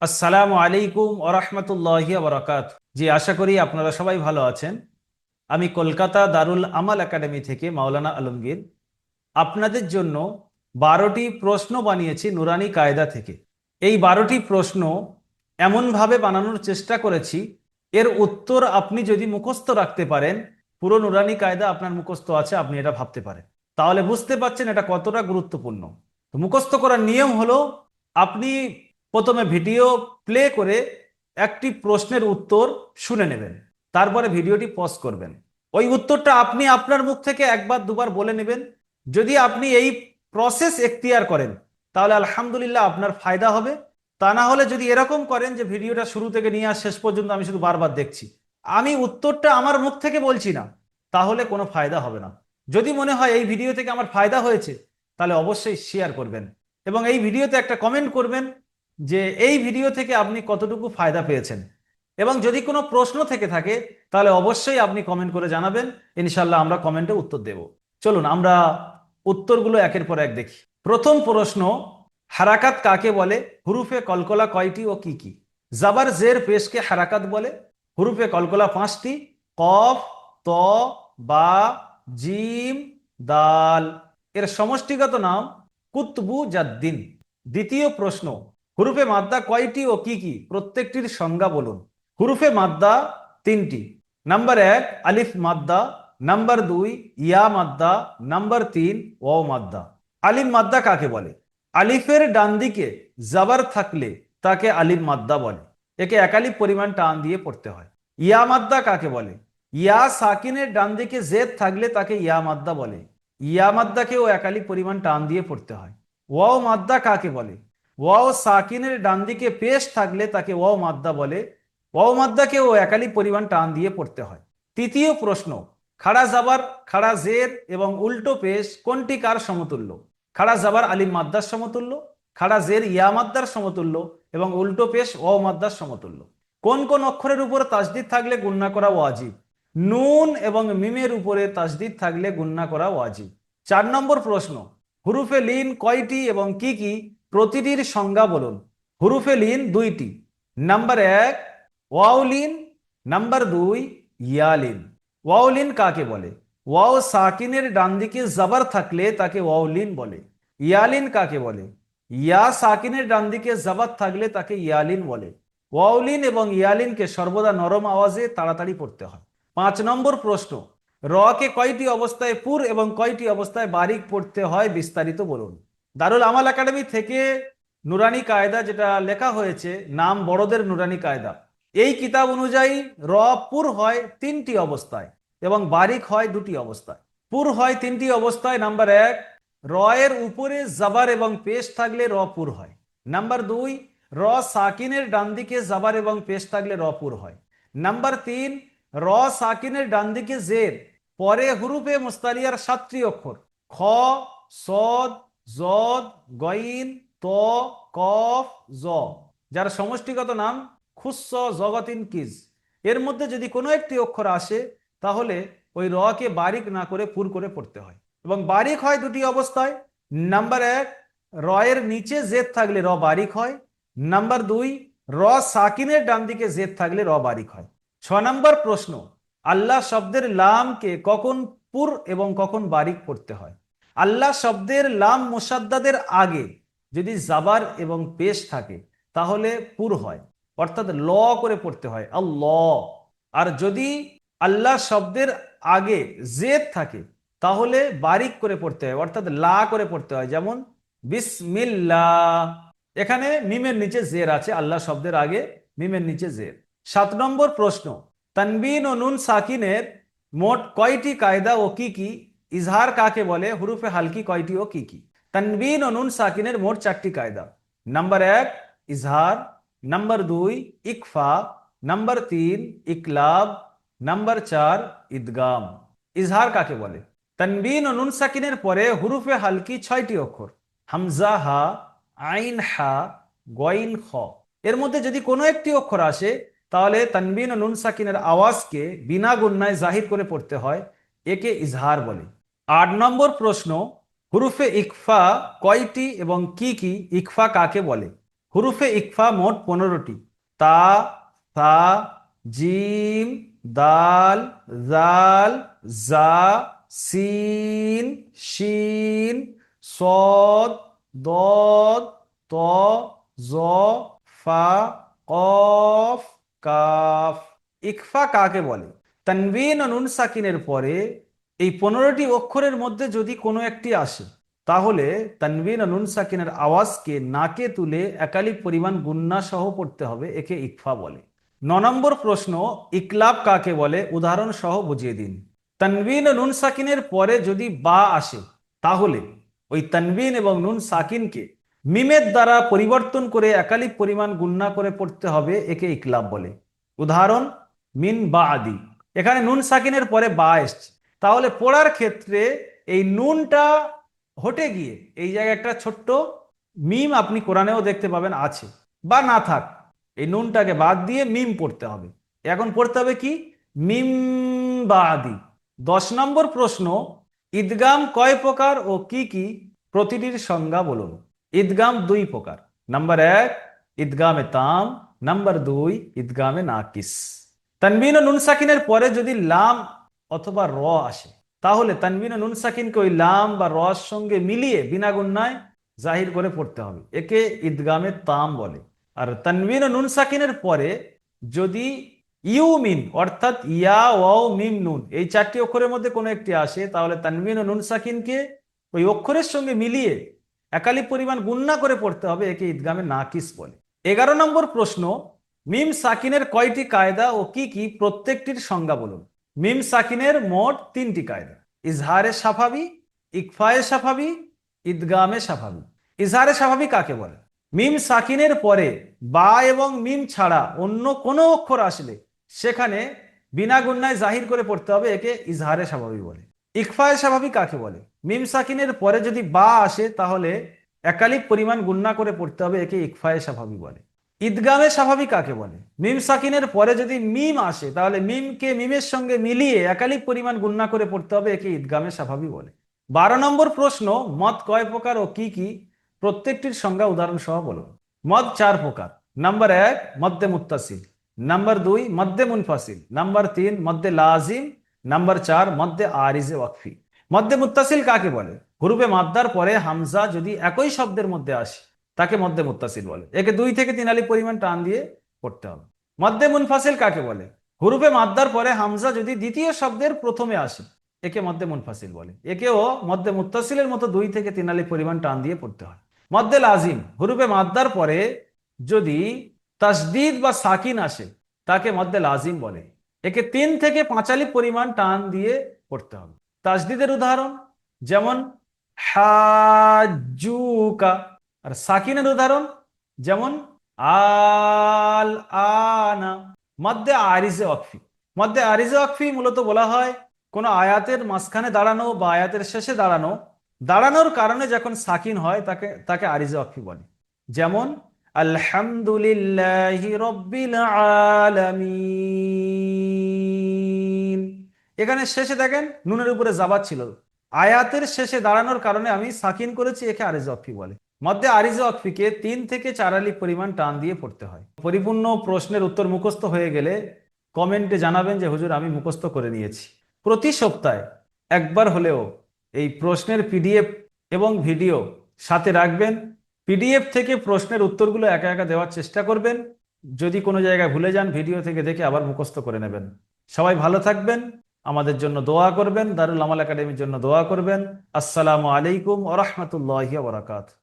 আসসালামু আলাইকুম ওরহমতুল্লাহি ওবরাকাত। জি, আশা করি আপনারা সবাই ভালো আছেন। আমি কলকাতা দারুল আমাল একাডেমি থেকে মাওলানা আলমগীর আপনাদের জন্য 12টি প্রশ্ন বানিয়েছি নুরানি কায়দা থেকে। এই 12টি প্রশ্ন এমনভাবে বানানোর চেষ্টা করেছি, এর উত্তর আপনি যদি মুখস্থ রাখতে পারেন, পুরো নুরানি কায়দা আপনার মুখস্থ আছে, আপনি এটা ভাবতে পারেন। তাহলে বুঝতে পারছেন এটা কতটা গুরুত্বপূর্ণ। তো মুখস্থ করার নিয়ম হলো, আপনি প্রথমে ভিডিও প্লে করে একটি প্রশ্নের উত্তর শুনে নেবেন, তারপরে ভিডিওটি পজ করবেন। ওই উত্তরটা আপনি আপনার মুখ থেকে একবার দুবার বলে নেবেন। যদি আপনি এই প্রসেস এখতিয়ার করেন তাহলে আলহামদুলিল্লাহ আপনার ফায়দা হবে। তা না হলে যদি এরকম করেন যে ভিডিওটা শুরু থেকে নিয়ে শেষ পর্যন্ত আমি শুধু বারবার দেখছি, আমি উত্তরটা আমার মুখ থেকে বলছি না, তাহলে কোনো ফায়দা হবে না। যদি মনে হয় এই ভিডিও থেকে আমার ফায়দা হয়েছে, তাহলে অবশ্যই শেয়ার করবেন এবং এই ভিডিওতে একটা কমেন্ট করবেন যে এই ভিডিও থেকে আপনি কতটুকু ফায়দা পেয়েছেন। এবং যদি কোনো প্রশ্ন থেকে থাকে তাহলে অবশ্যই আপনি কমেন্ট করে জানাবেন, ইনশাল্লাহ আমরা কমেন্টে উত্তর দেব। চলুন আমরা উত্তরগুলো একের পর এক দেখি। প্রথম প্রশ্ন, হারাকাত কাকে বলে? হুরুফে কলকলা কয়টি ও কি কি? জাবার জের পেশকে হারাকাত বলে। হুরুফে কলকলা 5টি: কফ, ত, বা, জিম, দাল। এর সমষ্টিগত নাম কুতবু জাদ্দিন। দ্বিতীয় প্রশ্ন, হুরুফে মাদ্দা কয়টি ও কি কি? প্রত্যেকটির সংজ্ঞা বলুন। হুরুফে মাদ্দা 3টি। নাম্বার 1 আলিফ মাদ্দা, নাম্বার 2 ইয়া মাদ্দা, নাম্বার 3 ওয়াও মাদ্দা। আলিফ মাদ্দা কাকে বলে? আলিফের ডান দিকে জাবার থাকলে তাকে আলিফ মাদ্দা বলে, একে একালিফ পরিমাণ টান দিয়ে পড়তে হয়। ইয়া মাদ্দা কাকে বলে? ইয়া সাকিনের ডান দিকে জেদ থাকলে তাকে ইয়া মাদ্দা বলে, ইয়া মাদ্দাকেও একালিফ পরিমাণ টান দিয়ে পড়তে হয়। ওয়াও মাদ্দা কাকে বলে? ওয়াও সাকিনের ডান দিকে পেশ থাকলে তাকে ওয়াও মাদ্দা বলে, ওয়াও মাদ্দাকেও একালিফ পরিমাণ টান দিয়ে পড়তে হয়। তৃতীয় প্রশ্ন, খাড়া জাবার, খাড়া জের এবং উল্টো পেশ কোনটি কার সমতুল্য? খাড়া জাবার আলিফ মাদ্দার সমতুল্য, খাড়া জের ইয়া মাদ্দার সমতুল্য এবং উল্টো পেশ ওয়াও মাদ্দার সমতুল্য। কোন কোন অক্ষরের উপর তাসদিদ থাকলে গুণনা করা ওয়াজিব? নুন এবং মিমের উপরে তাসদিদ থাকলে গুণনা করা ওয়াজিব। 4 নম্বর প্রশ্ন, হুরুফে লিন কয়টি এবং কি কি? প্রতিটির সংজ্ঞা বলুন। হুরুফে লিন 2টি। নাম্বার 1 ওয়াউলিন, নাম্বার 2 ইয়ালিন। ওয়াউলিন কাকে বলে? ওয়াও সাকিনের ডান দিকে জাবার থাকলে তাকে ওয়াউলিন বলে। ইয়ালিন কাকে বলে? ইয়া সাকিনের ডান দিকে জাবার থাকলে তাকে ইয়ালিন বলে। ওয়াউলিন এবং ইয়ালিনকে সর্বদা নরম আওয়াজে তাড়াতাড়ি পড়তে হয়। 5 নম্বর প্রশ্ন, র কে কয়টি অবস্থায় পুর এবং কয়টি অবস্থায় বারিক পড়তে হয়? বিস্তারিত বলুন। দারুল আমাল একাডেমি থেকে নুরানি কায়দা যেটা লেখা হয়েছে, নাম বড়দের নুরানি কায়দা, এই কিতাব অনুযায়ী র পুর হয় 3টি অবস্থায় এবং বারিক হয় 2টি অবস্থায়। পুর হয় 3টি অবস্থায়। নাম্বার 1, র এর উপরে জাবার এবং পেশ থাকলে র পুর হয়। নাম্বার 2, র সাকিনের ডান দিকে জাবার এবং পেশ থাকলে র পুর হয়। নাম্বার 3, র সাকিনের ডান দিকে জের, পরে হুরুফে মুস্তালিয়ার 7টি অক্ষর খ, সদ, জদ, গইন, ত, কফ, জ, যার সমষ্টিগত নাম খুস্স জগতিন কিজ। এর মধ্যে যদি কোনো একটি অক্ষর আসে তাহলে ওই র কে বারিক না করে পুর করে পড়তে হয় এবং বারিক হয় 2টি অবস্থায়। নাম্বার 1, র এর নিচে জেদ থাকলে র বারিক হয়। নাম্বার 2, র সাকিনের ডান দিকে জেদ থাকলে র বারিক হয়। 6 নম্বর প্রশ্ন, আল্লাহ শব্দের লামকে কখন পুর এবং কখন বারিক পড়তে হয়? আল্লাহ শব্দের লাম মুসাদ্দাদের আগে যদি জাবার এবং পেশ থাকে তাহলে পুর হয়, অর্থাৎ ল করে পড়তে হয় আল্লাহ। আর যদি আল্লাহ শব্দের আগে জেদ থাকে তাহলে বারিক করে পড়তে হয়, অর্থাৎ লা করে পড়তে হয়। যেমন বিসমিল্লাহ, এখানে মিমের নিচে জের আছে, আল্লাহ শব্দের আগে মিমের নিচে জের। 7 নম্বর প্রশ্ন, তানবিন ও নুন সাকিনের মোট কয়টি কায়দা ও কি কি? ইজহার কাকে বলে? হুরুফে হালকি কয়টি ও কি কি? তানবিন ও নুন সাকিনের মোট 4টি কায়দা। নাম্বার 1 ইজহার, নাম্বার 2 ইকফা, নাম্বার 3 ইকলাব, নাম্বার 4 ইদগাম। ইজহার কাকে বলে? তানবিন ও নুন সাকিনের পরে হুরুফে হালকি 6টি অক্ষর হামজা, হা, আইন, হা, গইন, খ। এর মধ্যে যদি কোনো একটি অক্ষর আসে তাহলে তানবিন ও নুন সাকিনের আওয়াজকে বিনা গুন্নায় জাহির করে পড়তে হয়, একে ইজহার বলে। 8 নম্বর প্রশ্ন, হুরুফে ইকফা কয়টি এবং কি কি? ইকফা কাকে বলে? হুরুফে ইকফা মোট 15টি। তা, সা, জিম, দাল, জাল, জা, সিন, শিন, সদ, দদ, ত, জ, ফা, কফ, কাফ। ইকফা কাকে বলে? তানবিন ও নুন সাকিনের পরে এই 15টি অক্ষরের মধ্যে যদি কোনো একটি আসে, তাহলে তানবিন ও নুন সাকিনের আওয়াজকে নাকে তুলে একালিক পরিমাণ গুন্না সহ পড়তে হবে, একে ইকফা বলে। 9 নম্বর প্রশ্ন, ইকলাব কাকে বলে? উদাহরণ সহ বুঝিয়ে দিন। তানবিন ও নুন সাকিনের পরে যদি বা আসে, তাহলে ওই তানবিন এবং নুন সাকিনকে মিমের দ্বারা পরিবর্তন করে একালিক পরিমাণ গুন্না করে পড়তে হবে, একে ইকলাব বলে। উদাহরণ, মিন বা আদি। এখানে নুন সাকিনের পরে বা এসছে, তাহলে পড়ার ক্ষেত্রে এই নুনটা হটে গিয়ে এই জায়গায় একটা ছোট্ট মিম আপনি কোরআনেও দেখতে পাবেন আছে, বা না থাক, এই নুনটাকে বাদ দিয়ে মিম পড়তে হবে। এখন পড়তে হবে কি? মিম বাদি। 10 নম্বর প্রশ্ন, ঈদগাম কয় প্রকার ও কি কি? প্রতিটির সংজ্ঞা বলুন। ঈদগাম 2 প্রকার। নাম্বার 1 ঈদগামে তাম, নাম্বার 2 ঈদগামে নাকিস। তানবিন ও নুন সাকিনের পরে যদি লাম অথবা র আসে, তাহলে তানবিন ও নুন সাকিনকে ওই লাম বা রর সঙ্গে মিলিয়ে বিনা গুণনায় জাহির করে পড়তে হবে, একে ঈদগামে তাম বলে। আর তানবিন ও নুন সাকিনের পরে যদি ইউমিন অর্থাৎ ইয়া ওয়াও মিম নুন এই 4টি অক্ষরের মধ্যে কোনো একটি আসে, তাহলে তানবিন ও নুন সাকিনকে ওই অক্ষরের সঙ্গে মিলিয়ে একালি পরিমাণ গুণনা করে পড়তে হবে, একে ঈদগামে নাকিস বলে। 11 নম্বর প্রশ্ন, মিম সাকিনের কয়টি কায়দা ও কি কি? প্রত্যেকটির সংজ্ঞা বলুন। মিম সাকিনের মোট 3টি কায়দা: ইজহারে সাফাবি, ইকফায়ে সাফাবি, ঈদগামে সাফাবি। ইজহারে সাফাবি কাকে বলে? মিম সাকিনের পরে বা এবং মিম ছাড়া অন্য কোনো অক্ষর আসলে সেখানে বিনা গুণনায় জাহির করে পড়তে হবে, একে ইজহারে স্বাভাবিক বলে। ইকফায়ে স্বাভাবিক কাকে বলে? মিম সাকিনের পরে যদি বা আসে, তাহলে একালিক পরিমাণ গুণনা করে পড়তে হবে, একে ইকফায়ে স্বাভাবিক বলে। ঈদগামে স্বাভাবিক কাকে বলে? মিম সাকিনের পরে যদি মিম আসে, তাহলে মিমকে মিমের সঙ্গে মিলিয়ে একালিক পরিমাণ গুণনা করে পড়তে হবে, একে ঈদগামে স্বাভাবিক বলে। 12 নম্বর প্রশ্ন, মদ কয় প্রকার ও কি কি? প্রত্যেকটির সংজ্ঞা উদাহরণ সহ বলুন। মদ 4 প্রকার। নাম্বার 1 মদ্দে মুত্তাসিল, নাম্বার 2 মদ্দে মুনফাসিল, নাম্বার 3 মদ্দে লাজিম, নাম্বার 4 মদ্দে আরিজে ওয়াকফি। মদ্দে মুত্তাসিল কাকে বলে? হুরুফে মাদ্দার পরে হামজা যদি একই শব্দের মধ্যে আসে, তাকে মদ্দে মুত্তাসিল বলে, একে 2 থেকে 3 আলিফ পরিমাণ টান দিয়ে পড়তে হবে। মদ্দে মুনফাসিল কাকে বলে? হুরুফে মাদ্দার পরে হামজা যদি দ্বিতীয় শব্দের প্রথমে আসে, একে মদ্দে মুনফাসিল বলে, একেও মদ্দে মুত্তাসিলের মতো 2 থেকে 3 আলিফ পরিমাণ টান দিয়ে পড়তে হয়। মদ্দে লাজিম, হুরুফে মাদ্দার পরে যদি তাসদিদ বা সাকিন আসে, তাকে মদ্দে লাজিম বলে, একে 3 থেকে 5 আলিফ পরিমাণ টান দিয়ে পড়তে হবে। তাসদিদের উদাহরণ যেমন হাজুকা, আর সাকিনের উদাহরণ যেমন আল আনা। মদ্দে আরিজে ওয়াকফি, মদ্দে আরিজে ওয়াকফি মূলত বলা হয় কোন আয়াতের মাঝখানে দাঁড়ানো বা আয়াতের শেষে দাঁড়ানো, দাঁড়ানোর কারণে যখন সাকিন হয় তাকে তাকে আরিজে ওয়াকফি বলে। যেমন আলহামদুলিল্লাহি রব্বিল আলামিন, এখানে শেষে দেখেন নুনের উপরে জাবাত ছিল, আয়াতের শেষে দাঁড়ানোর কারণে আমি সাকিন করেছি, একে আরিজে ওয়াকফি বলে। মধ্যে আরিজে ওয়াকফিকে 3 থেকে 4 আলিফ পরিমাণ টান দিয়ে পড়তে হয়। পরিপূর্ণ প্রশ্নের উত্তর মুখস্থ হয়ে গেলে কমেন্টে জানাবেন যে হুজুর আমি মুখস্থ করে নিয়েছি। প্রতি সপ্তাহে একবার হলেও এই প্রশ্নের পিডিএফ এবং ভিডিও সাথে রাখবেন। পিডিএফ থেকে প্রশ্নের উত্তরগুলো একা একা দেওয়ার চেষ্টা করবেন। যদি কোনো জায়গায় ভুলে যান, ভিডিও থেকে দেখে আবার মুখস্থ করে নেবেন। সবাই ভালো থাকবেন, আমাদের জন্য দোয়া করবেন, দারুল আমাল একাডেমির জন্য দোয়া করবেন। আসসালামু আলাইকুম ওয়া রাহমাতুল্লাহি ওয়া বারাকাতুহু।